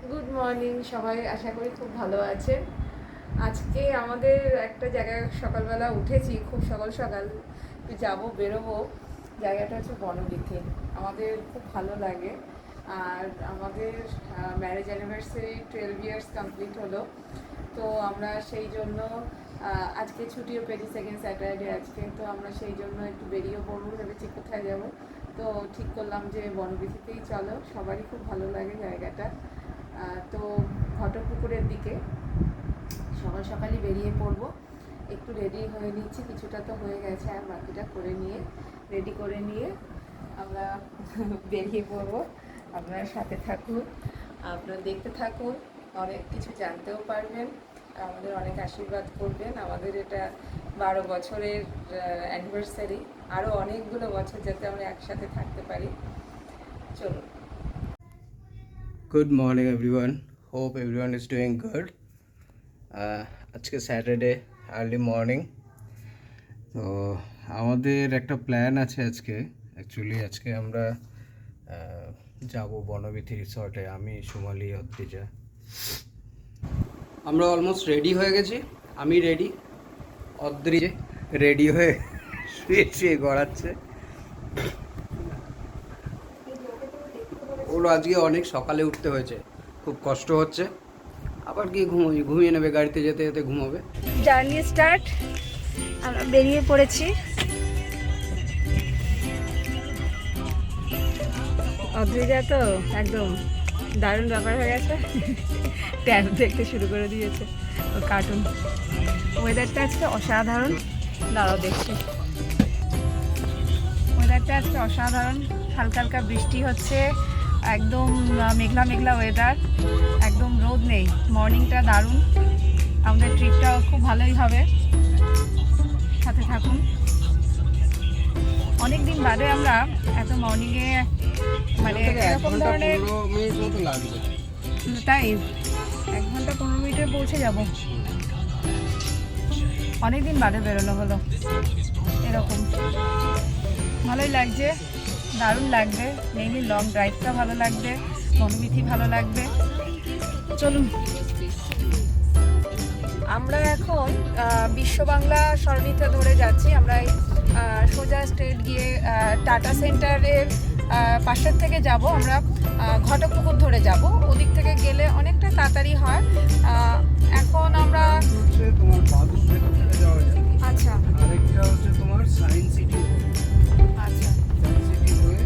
Good morning সবাই, আশা করি খুব ভালো আছেন। আজকে আমাদের একটা জায়গায় সকালবেলা উঠেছি, খুব সকাল সকাল যাব, বেরোবো। জায়গাটা হচ্ছে বনবিথি। আমাদের খুব ভালো লাগে। আর আমাদের ম্যারেজ অ্যানিভার্সারি 12 ইয়ার্স কমপ্লিট হলো। তো আমরা সেই জন্য আজকে ছুটিও পেয়েছি, সেকেন্ড স্যাটারডে আজকে। তো আমরা সেই জন্য একটু বেরিয়ে পড়বো, ভেবেছি কোথায় যাব। তো ঠিক করলাম যে বনবিথিতেই চলো, সবারই খুব ভালো লাগে জায়গাটা। তো ঘটকপুকুরের দিকে সকাল সকালই বেরিয়ে পড়ব। একটু রেডি হয়ে নিচ্ছি, কিছুটা তো হয়ে গেছে, আর বাকিটা করে নিয়ে রেডি করে নিয়ে আমরা বেরিয়ে পড়ব। আপনারা সাথে থাকুন, আপনারা দেখতে থাকুন, অনেক কিছু জানতেও পারবেন, আমাদের অনেক আশীর্বাদ করবেন। আমাদের এটা 12 বছরের অ্যানিভার্সারি, আরও অনেকগুলো বছর যাতে আমরা একসাথে থাকতে পারি। চলুন। Good morning everyone. Hope everyone is doing good. আজকে স্যাটারডে আর্লি মর্নিং। তো আমাদের একটা প্ল্যান আছে আজকে। অ্যাকচুয়ালি আজকে আমরা যাব বনবিথি রিসর্টে, আমি সুমালি অদ্রিজা। আমরা অলমোস্ট রেডি হয়ে গেছি। আমি রেডি, অদ্রিজা রেডি হয়ে শুয়ে শুয়ে গড়াচ্ছে। ওগুলো আজকে অনেক সকালে উঠতে হয়েছে, খুব কষ্ট হচ্ছে। আবার গিয়ে ঘুমিয়ে নেবে, গাড়িতে যেতে যেতে ঘুমাবে। জার্নি স্টার্ট, আমরা বেরিয়ে পড়েছি। অদ্রিজা তো একদম দারুণ ব্যাপার হয়ে গেছে, ট্যাব দেখতে শুরু করে দিয়েছে ও কার্টুন। ওয়েদারটা আজকে অসাধারণ, দাঁড়াও দেখছি। ওয়েদারটা আজকে অসাধারণ, হালকা হালকা বৃষ্টি হচ্ছে, একদম মেঘলা মেঘলা ওয়েদার, একদম রোদ নেই। মর্নিংটা দারুণ, আমাদের ট্রিপটাও খুব ভালোই হবে, সাথে থাকুন। অনেক দিন বাদে আমরা এত মর্নিংয়ে মানে এরকম ধরনের, তাই 1 ঘন্টা 15 মিনিটে পৌঁছে যাব। অনেক দিন বাদে বেরোনো হলো, এরকম ভালোই লাগছে, দারুণ লাগবে। মেইনলি লং ড্রাইভটা ভালো লাগবে, বনবিথি ভালো লাগবে। চলুন। আমরা এখন বিশ্ব বাংলা সরণিতে ধরে যাচ্ছি। আমরা সোজা স্ট্রেট গিয়ে টাটা সেন্টারের পাশের থেকে যাব, আমরা ঘটকপুকুর ধরে যাব। ওদিক থেকে গেলে অনেকটা তাড়াতাড়ি হয়। এখন আমরা আচ্ছা, আরেকটা হচ্ছে তোমার সায়েন্স সিটি। আচ্ছা সায়েন্স সিটি হয়ে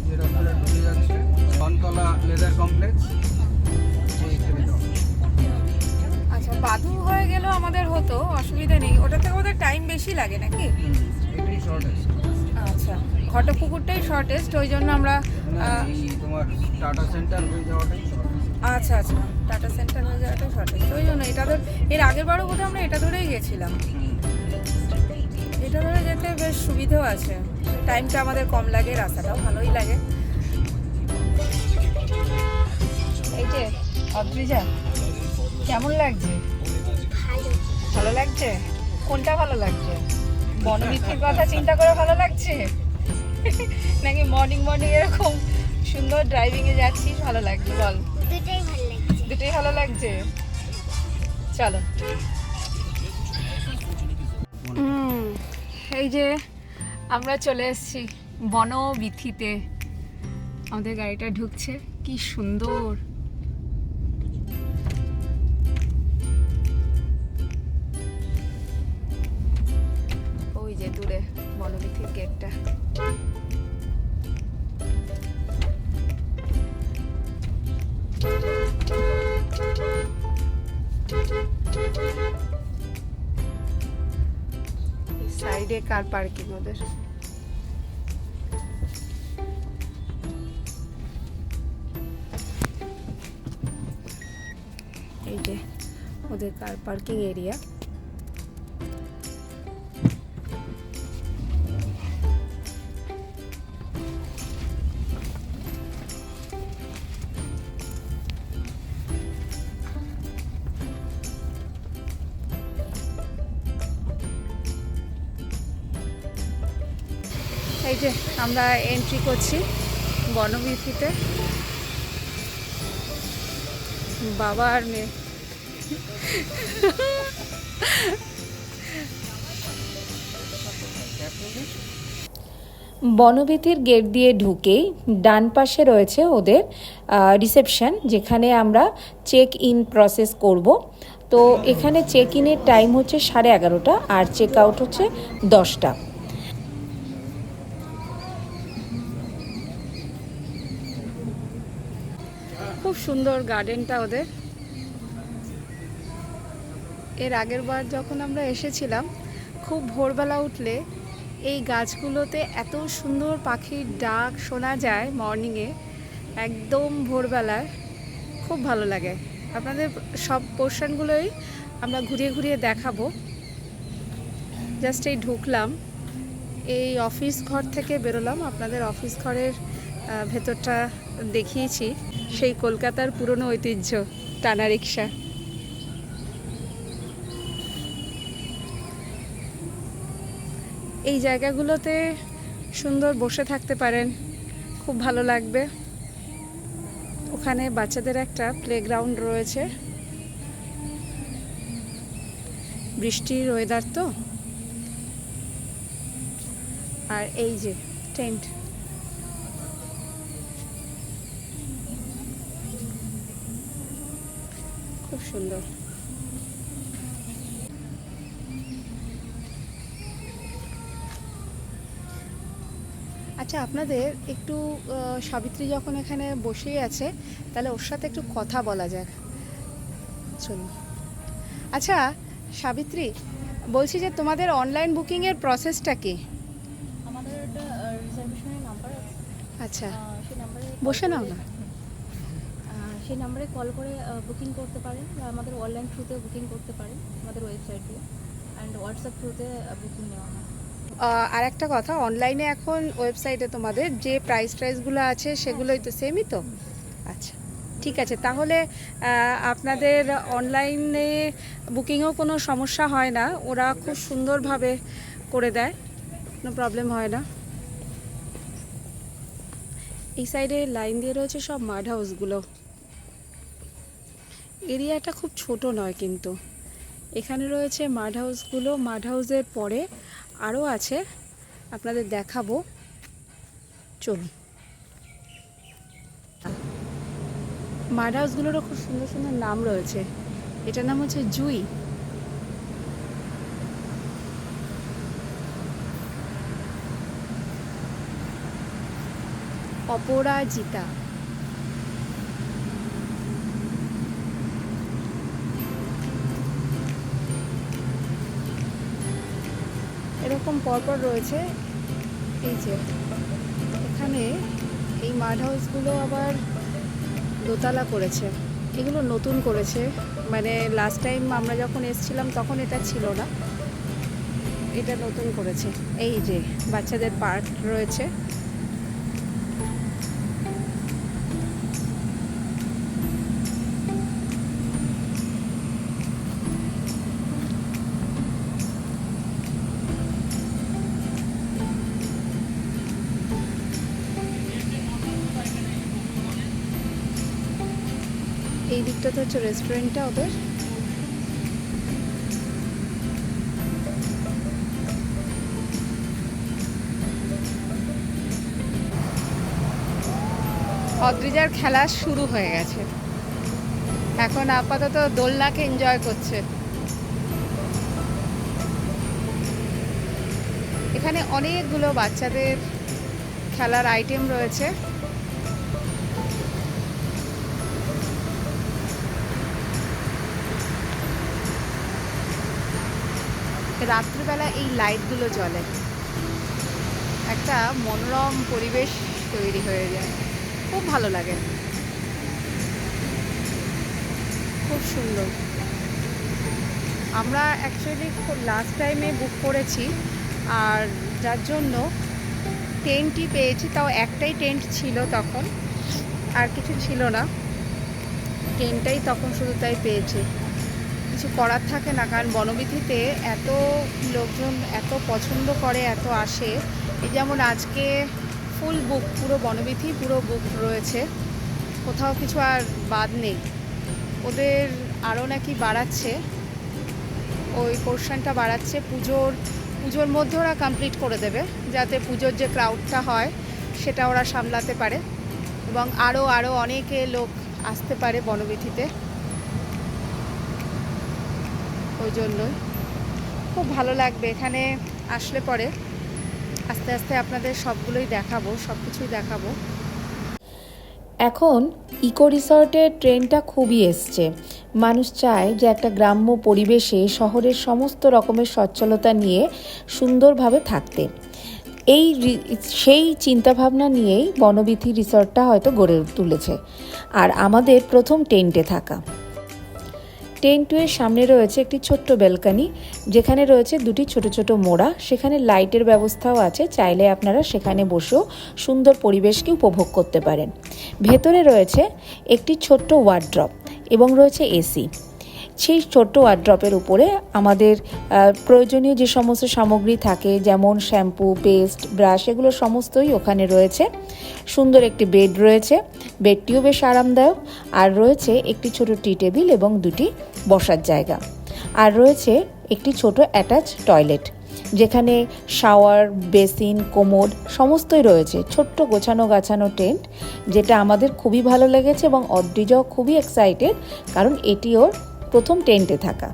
যেটা পরে ঢুকে যাচ্ছে বনতলা লেদার কমপ্লেক্স। আচ্ছা, বাদু হয়ে গেলেও আমাদের হতো, অসুবিধা নেই। ওটা থেকে ওদের টাইম বেশি লাগে নাকি? এটাই শর্টেস্ট। আচ্ছা, ঘটকপুকুরটাই শর্টেস্ট, ওই জন্য আমরা তোমার টাটা সেন্টার হয়ে যাওয়াটাই শর্টেস্ট। আচ্ছা আচ্ছা, টাটা সেন্টার হয়ে যাওয়াটাই শর্টেস্ট, ওই জন্য এটা ধর। এর আগের বারও বোধহয় আমরা এটা ধরেই গেছিলাম। এটা ধরে যেতে বেশ সুবিধেও আছে, টাইমটা আমাদের কম লাগে, রাস্তাটাও ভালোই লাগে। এই যে অদ্রিজা, কেমন লাগছে? ভালো লাগছে? কোনটা ভালো লাগছে? বনবিথির কথা চিন্তা করে ভালো লাগছে, নাকি মর্নিং মর্নিং এরকম সুন্দর ড্রাইভিংয়ে যাচ্ছিস ভালো লাগছে? বল। দুটোই ভালো লাগছে। চলো। এই যে আমরা চলে এসেছি বনবিথিতে, আমাদের গাড়িটা ঢুকছে, কি সুন্দর। ওই যে দূরে বনবিথির গেটটা। সাইডে কার পার্কিং ওদের। এই যে ওদের কার পার্কিং এরিয়া। এই যে আমরা এন্ট্রি করছি বনবিথিতে। বাবা আর মেয়ে। বনবীথির গেট দিয়ে ঢুকেই ডান পাশে রয়েছে ওদের রিসেপশন, যেখানে আমরা চেক ইন প্রসেস করব। তো এখানে চেক ইনের টাইম হচ্ছে 11:30 আর চেক আউট হচ্ছে 10টা। খুব সুন্দর গার্ডেনটা ওদের। এর আগের বার যখন আমরা এসেছিলাম, খুব ভোরবেলা উঠলে এই গাছগুলোতে এত সুন্দর পাখির ডাক শোনা যায় মর্নিংয়ে, একদম ভোরবেলায়। খুব ভালো লাগে। আপনাদের সব পোর্শনগুলোই আমরা ঘুরিয়ে ঘুরিয়ে দেখাবো। জাস্ট এই ঢুকলাম, এই অফিস ঘর থেকে বেরোলাম, আপনাদের অফিস ঘরের ভেতরটা দেখিয়েছি। সেই কলকাতার পুরনো ঐতিহ্য টানা রিক্সা। এই জায়গাগুলোতে সুন্দর বসে থাকতে পারেন, খুব ভালো লাগবে। ওখানে বাচ্চাদের একটা প্লেগ্রাউন্ড রয়েছে। বৃষ্টির ওয়েদার তো। আর এই যে টেন্ট, খুব সুন্দর। আচ্ছা, আপনাদের একটু সাবিত্রী যখন এখানে বসেই আছে, তাহলে ওর সাথে একটু কথা বলা যাক। চলুন। আচ্ছা সাবিত্রী, বলছি যে তোমাদের অনলাইন বুকিংয়ের প্রসেসটা কি? আমাদের একটা রিজার্ভেশনের নাম্বার আছে। আচ্ছা, সেই নাম্বারে বসে নাও না। সেই নাম্বারে কল করে বুকিং করতে পারেন, বা আমাদের অনলাইন থ্রুতে বুকিং করতে পারেন আমাদের ওয়েবসাইট দিয়ে, অ্যান্ড হোয়াটসঅ্যাপ থ্রুতে বুকিং নেওয়া হয়। আর একটা কথা, অনলাইনে এখন ওয়েবসাইটে তোমাদের যে প্রাইসগুলো আছে সেগুলোই তো সেমই তো? আচ্ছা, ঠিক আছে। তাহলে আপনাদের অনলাইনে বুকিংয়েও কোনো সমস্যা হয় না, ওরা খুব সুন্দরভাবে করে দেয়, কোনো প্রবলেম হয় না। এই সাইডে লাইন দিয়ে রয়েছে সব মাড হাউসগুলো। এরিয়াটা খুব ছোট নয় কিন্তু। এখানে রয়েছে মাড হাউসগুলো, মাড হাউসের পরে আরও আছে, আপনাদের দেখাবো। চলুন। মাড হাউসগুলোরও খুব সুন্দর সুন্দর নাম রয়েছে। এটার নাম হচ্ছে জুই। অপরাজিতা। এরকম পরপর রয়েছে। এই যে এখানে এই মাড হাউসগুলো আবার দোতলা করেছে, এগুলো নতুন করেছে। মানে লাস্ট টাইম আমরা যখন এসেছিলাম তখন এটা ছিল না, এটা নতুন করেছে। এই যে বাচ্চাদের পার্ক রয়েছে। এই দিকটাতে হচ্ছে রেস্টুরেন্টটা ওদের। অদ্রিজার খেলা শুরু হয়ে গেছে, এখন আপাতত দোলনাকে এনজয় করছে। এখানে অনেকগুলো বাচ্চাদের খেলার আইটেম রয়েছে। রাত্রিবেলা এই লাইটগুলো জ্বলে, একটা মনোরম পরিবেশ তৈরি হয়ে যায়, খুব ভালো লাগে, খুব সুন্দর। আমরা অ্যাকচুয়ালি লাস্ট টাইমে বুক করেছি, আর যার জন্য টেন্টই পেয়েছি, তাও একটাই টেন্ট ছিল তখন, আর কিছু ছিল না, টেন্টটাই তখন শুধু তাই পেয়েছি। কিছু করার থাকে না, কারণ বনবীথিতে এত লোকজন এত পছন্দ করে, এত আসে। এই যেমন আজকে ফুল বুক, পুরো বনবীথি পুরো বুক রয়েছে, কোথাও কিছু আর বাদ নেই। ওদের আরও নাকি বাড়াচ্ছে, ওই পোর্শনটা বাড়াচ্ছে। পুজোর মধ্যে ওরা কমপ্লিট করে দেবে, যাতে পুজোর যে ক্রাউডটা হয় সেটা ওরা সামলাতে পারে এবং আরও অনেকে লোক আসতে পারে বনবীথিতে। ওই জন্যই খুব ভালো লাগবে এখানে আসলে পরে। আস্তে আস্তে আপনাদের সবগুলোই দেখাবো, সব কিছুই দেখাবো। এখন ইকো রিসর্টের ট্রেন্ডটা খুবই এসছে। মানুষ চায় যে একটা গ্রাম্য পরিবেশে শহরের সমস্ত রকমের সচ্ছলতা নিয়ে সুন্দরভাবে থাকতে। সেই চিন্তাভাবনা নিয়েই বনবীথি রিসর্টটা হয়তো গড়ে তুলেছে। আর আমাদের প্রথম টেন্টে থাকা। টেন্ট টু এর সামনে রয়েছে একটি ছোট্ট ব্যালকনি, যেখানে রয়েছে দুটি ছোট ছোট মোড়া। সেখানে লাইটের ব্যবস্থাও আছে, চাইলে আপনারা সেখানে বসেও সুন্দর পরিবেশকে উপভোগ করতে পারেন। ভেতরে রয়েছে একটি ছোট্ট ওয়ার্ড্রপ এবং রয়েছে এসি। সেই ছোট্ট ওয়ার্ড্রপের উপরে আমাদের প্রয়োজনীয় যে সমস্ত সামগ্রী থাকে, যেমন শ্যাম্পু, পেস্ট, ব্রাশ, এগুলো সমস্তই ওখানে রয়েছে। সুন্দর একটি বেড রয়েছে, বেডটিও বেশ আরামদায়ক। আর রয়েছে একটি ছোট টি টেবিল এবং দুটি বসার জায়গা। আর রয়েছে একটি ছোট অ্যাটাচ টয়লেট, যেখানে শাওয়ার, বেসিন, কোমোড সমস্তই রয়েছে। ছোট্ট গোছানো টেন্ট, যেটা আমাদের খুবই ভালো লেগেছে এবং অদ্রিজাও খুবই এক্সাইটেড, কারণ এটি ওর প্রথম টেন্টে থাকা।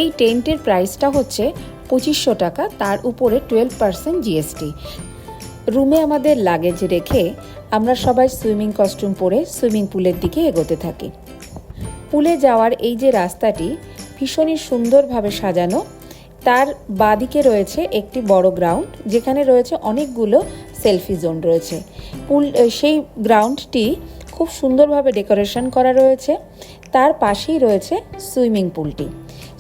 এই টেন্টের প্রাইসটা হচ্ছে 2500 টাকা, তার উপরে 12% জিএসটি। রুমে আমাদের লাগেজ রেখে আমরা সবাই সুইমিং কস্টিউম পরে সুইমিং পুলের দিকে এগোতে থাকি। পুলে যাওয়ার এই যে রাস্তাটি ভীষণই সুন্দরভাবে সাজানো। তার বাঁদিকে রয়েছে একটি বড় গ্রাউন্ড, যেখানে রয়েছে অনেকগুলো সেলফি জোন রয়েছে। সেই গ্রাউন্ডটি খুব সুন্দরভাবে ডেকোরেশন করা রয়েছে। তার পাশেই রয়েছে সুইমিং পুলটি।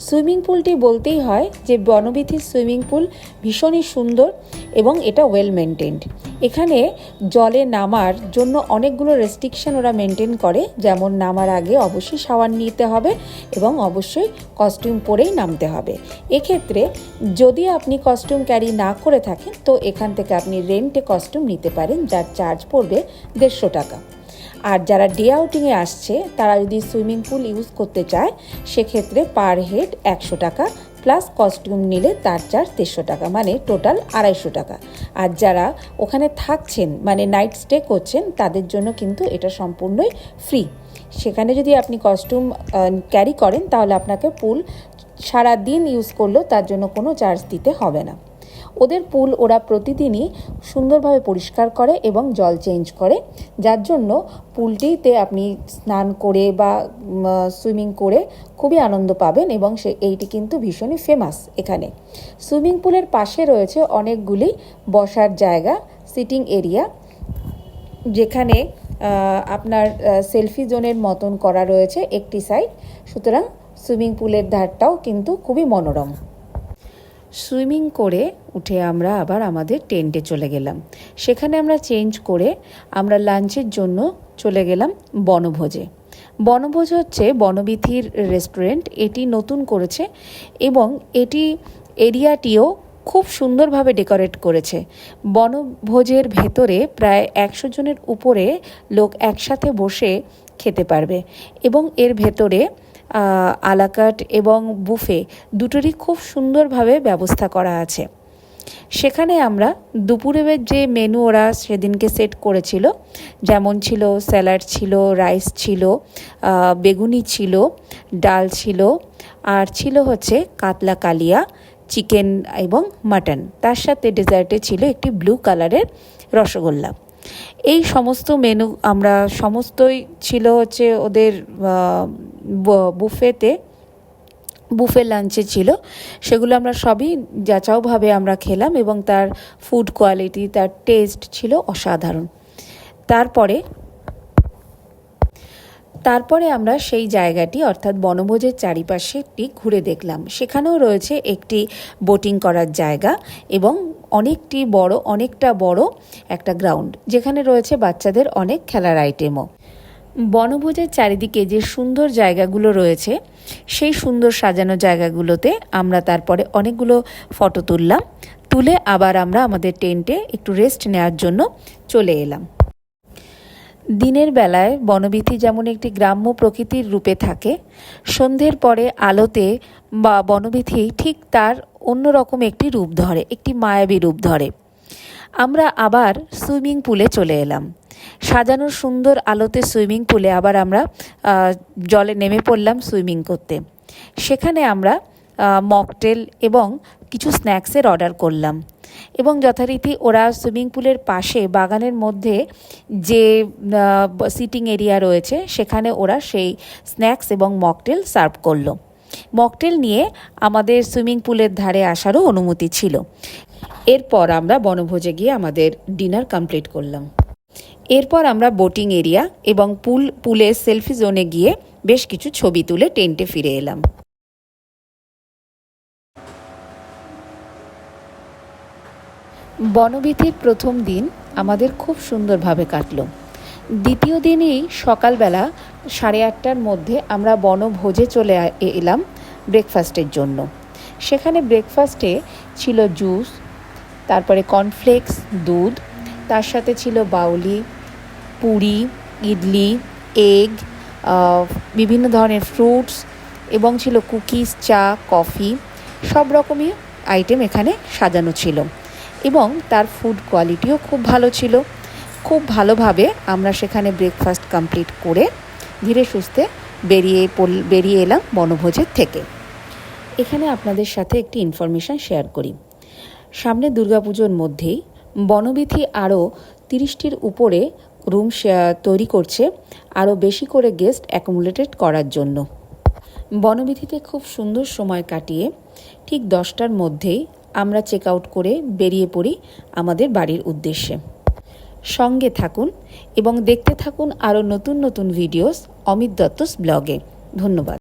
সুইমিং পুলটি বলতেই হয় যে বনবীথির সুইমিং পুল ভীষণই সুন্দর এবং এটা ওয়েল মেনটেন্ড। এখানে জলে নামার জন্য অনেকগুলো রেস্ট্রিকশন ওরা মেনটেন করে, যেমন নামার আগে অবশ্যই শাওয়ার নিতে হবে এবং অবশ্যই কস্টিউম পরেই নামতে হবে। এক্ষেত্রে যদি আপনি কস্টিউম ক্যারি না করে থাকেন, তো এখান থেকে আপনি রেন্টে কস্টিউম নিতে পারেন, যার চার্জ পড়বে 150 টাকা। আর যারা ডে আউটিংয়ে আসছে, তারা যদি সুইমিং পুল ইউজ করতে চায়, সেক্ষেত্রে পার হেড 100 টাকা, প্লাস কস্টিউম নিলে তার চার্জ 150 টাকা, মানে টোটাল 250 টাকা। আর যারা ওখানে থাকছেন, মানে নাইট স্টে করছেন, তাদের জন্য কিন্তু এটা সম্পূর্ণই ফ্রি। সেখানে যদি আপনি কস্টিউম ক্যারি করেন, তাহলে আপনাকে পুল সারা দিন ইউজ করলেও তার জন্য কোনো চার্জ দিতে হবে না। ওদের পুল ওরা প্রতিদিনই সুন্দরভাবে পরিষ্কার করে এবং জল চেঞ্জ করে, যার জন্য পুলটিতে আপনি স্নান করে বা সুইমিং করে খুবই আনন্দ পাবেন এবং এইটি কিন্তু ভীষণই ফেমাস এখানে। সুইমিং পুলের পাশে রয়েছে অনেকগুলি বসার জায়গা, সিটিং এরিয়া, যেখানে আপনার সেলফি জোনের মতন করা রয়েছে একটি সাইড। সুতরাং সুইমিং পুলের ধারটাও কিন্তু খুবই মনোরম। সুইমিং করে উঠে আমরা আবার আমাদের টেন্টে চলে গেলাম। সেখানে আমরা চেঞ্জ করে আমরা লাঞ্চের জন্য চলে গেলাম বনভোজে। বনভোজ হচ্ছে বনবীথির রেস্টুরেন্ট, এটি নতুন করেছে এবং এটি এরিয়াটিও খুব সুন্দরভাবে ডেকোরেট করেছে। বনভোজের ভেতরে প্রায় 100 জনের উপরে লোক একসাথে বসে খেতে পারবে এবং এর ভেতরে আলাকাট এবং বুফে দুটোরই খুব সুন্দরভাবে ব্যবস্থা করা আছে। সেখানে আমরা দুপুরের যে মেনু ওরা সেদিনকে সেট করেছিল, যেমন ছিল স্যালাড ছিল, রাইস ছিল, বেগুনি ছিল, ডাল ছিল, আর ছিল হচ্ছে কাতলা কালিয়া, চিকেন এবং মাটন। তার সাথে ডেজার্টে ছিল একটি ব্লু কালারের রসগোল্লা। এই সমস্ত মেনু আমরা সমস্তই ছিল হচ্ছে ওদের বুফে লাঞ্চে ছিল। সেগুলো আমরা সবই যাচাওভাবে আমরা খেলাম এবং তার ফুড কোয়ালিটি, তার টেস্ট ছিল অসাধারণ। তারপরে আমরা সেই জায়গাটি অর্থাৎ বনভোজের চারিপাশে একটি ঘুরে দেখলাম। সেখানেও রয়েছে একটি বোটিং করার জায়গা এবং অনেকটা বড় একটা গ্রাউন্ড, যেখানে রয়েছে বাচ্চাদের অনেক খেলার আইটেমও। বনভোজের চারিদিকে যে সুন্দর জায়গাগুলো রয়েছে, সেই সুন্দর সাজানো জায়গাগুলোতে আমরা তারপরে অনেকগুলো ফটো তুলে আবার আমরা আমাদের টেন্টে একটু রেস্ট নেওয়ার জন্য চলে এলাম। দিনের বেলায় বনবীথি যেমন একটি গ্রাম্য প্রকৃতির রূপে থাকে, সন্ধ্যের পরে আলোতে বা বনবীথি ঠিক তার অন্যরকম একটি রূপ ধরে, একটি মায়াবী রূপ ধরে। আমরা আবার সুইমিং পুলে চলে এলাম। সাজানো সুন্দর আলোতে সুইমিং পুলে আবার আমরা জলে নেমে পড়লাম সুইমিং করতে। সেখানে আমরা মকটেল এবং কিছু স্ন্যাক্সের অর্ডার করলাম এবং যথারীতি ওরা সুইমিং পুলের পাশে বাগানের মধ্যে যে সিটিং এরিয়া রয়েছে সেখানে ওরা সেই স্ন্যাক্স এবং মকটেল সার্ভ করলো। মকটেল নিয়ে আমাদের সুইমিং পুলের ধারে আসারও অনুমতি ছিল। এরপর আমরা বনভোজে গিয়ে আমাদের ডিনার কমপ্লিট করলাম। এরপর আমরা বোটিং এরিয়া এবং পুলের সেলফি জোনে গিয়ে বেশ কিছু ছবি তুলে টেন্টে ফিরে এলাম। বনবীথির প্রথম দিন আমাদের খুব সুন্দরভাবে কাটলো। দ্বিতীয় দিনই সকালবেলা 8:30টার মধ্যে আমরা বনভোজে চলে এলাম ব্রেকফাস্টের জন্য। সেখানে ব্রেকফাস্টে ছিল জুস, তারপরে কর্নফ্লেক্স, দুধ, তার সাথে ছিল বাউলি, পুরি, ইডলি, এগ, বিভিন্ন ধরনের ফ্রুটস এবং ছিল কুকিজ, চা, কফি, সব রকমই আইটেম এখানে সাজানো ছিল এবং তার ফুড কোয়ালিটিও খুব ভালো ছিল। খুব ভালোভাবে আমরা সেখানে ব্রেকফাস্ট কমপ্লিট করে ধীরে সুস্থে বেরিয়ে এলাম বনভোজের থেকে। এখানে আপনাদের সাথে একটি ইনফরমেশান শেয়ার করি। সামনে দুর্গাপুজোর মধ্যেই বনবীথি আরও 30টির উপরে রুম তৈরি করছে আরও বেশি করে গেস্ট অ্যাকোমোডেটেড করার জন্য। বনবীথিতে খুব সুন্দর সময় কাটিয়ে ঠিক 10টার মধ্যেই আমরা চেক আউট করে বেরিয়ে পড়ি আমাদের বাড়ির উদ্দেশ্যে। সঙ্গে থাকুন এবং দেখতে থাকুন আরও নতুন নতুন ভিডিওস অমিত দত্তস ব্লগে। ধন্যবাদ।